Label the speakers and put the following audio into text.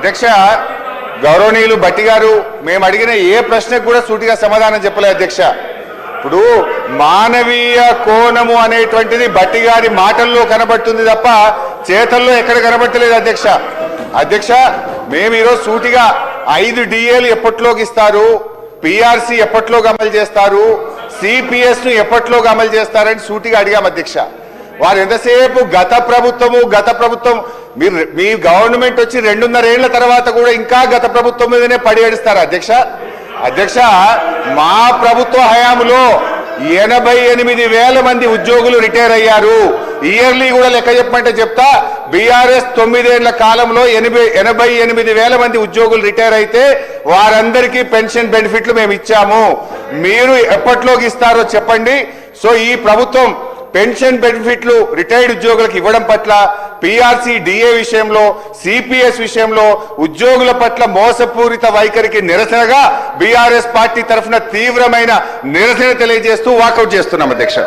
Speaker 1: అధ్యక్ష గౌరవనీయులు భట్టి గారు మేము అడిగిన ఏ ప్రశ్నకు కూడా సూటిగా సమాధానం చెప్పలేదు అధ్యక్ష. ఇప్పుడు మానవీయ కోణము అనేటువంటిది భట్టి గారి మాటల్లో కనబడుతుంది తప్ప చేతల్లో ఎక్కడ కనబడలేదు అధ్యక్ష. అధ్యక్ష మేము ఈరోజు సూటిగా 5 DAలు ఎప్పట్లోకి ఇస్తారు, PRC ఎప్పట్లోకి అమలు చేస్తారు, CPS ను ఎప్పట్లోకి అమలు చేస్తారని సూటిగా అడిగాం అధ్యక్ష. వారు ఎంతసేపు గత ప్రభుత్వం మీ గవర్నమెంట్ వచ్చి 2.5 ఏళ్ల తర్వాత కూడా ఇంకా గత ప్రభుత్వం మీదనే పడి ఏడుస్తారు అధ్యక్ష. అధ్యక్ష మా ప్రభుత్వ హయాంలో 88,000 మంది ఉద్యోగులు రిటైర్ అయ్యారు. ఇయర్లీ కూడా లెక్క చెప్పమంటే చెప్తా. బీఆర్ఎస్ 9 ఏళ్ల కాలంలో 88,000 మంది ఉద్యోగులు రిటైర్ అయితే వారందరికీ పెన్షన్ బెనిఫిట్లు మేము ఇచ్చాము. మీరు ఎప్పట్లోకి ఇస్తారో చెప్పండి. సో ఈ ప్రభుత్వం పెన్షన్ బెనిఫిట్లు రిటైర్డ్ ఉద్యోగులకు ఇవ్వడం పట్ల, PRC DA విషయంలో, CPS విషయంలో ఉద్యోగుల పట్ల మోసపూరిత వైఖరికి నిరసనగా బీఆర్ఎస్ పార్టీ తరఫున తీవ్రమైన నిరసన తెలియజేస్తూ వాకౌట్ చేస్తున్నాం అధ్యక్ష.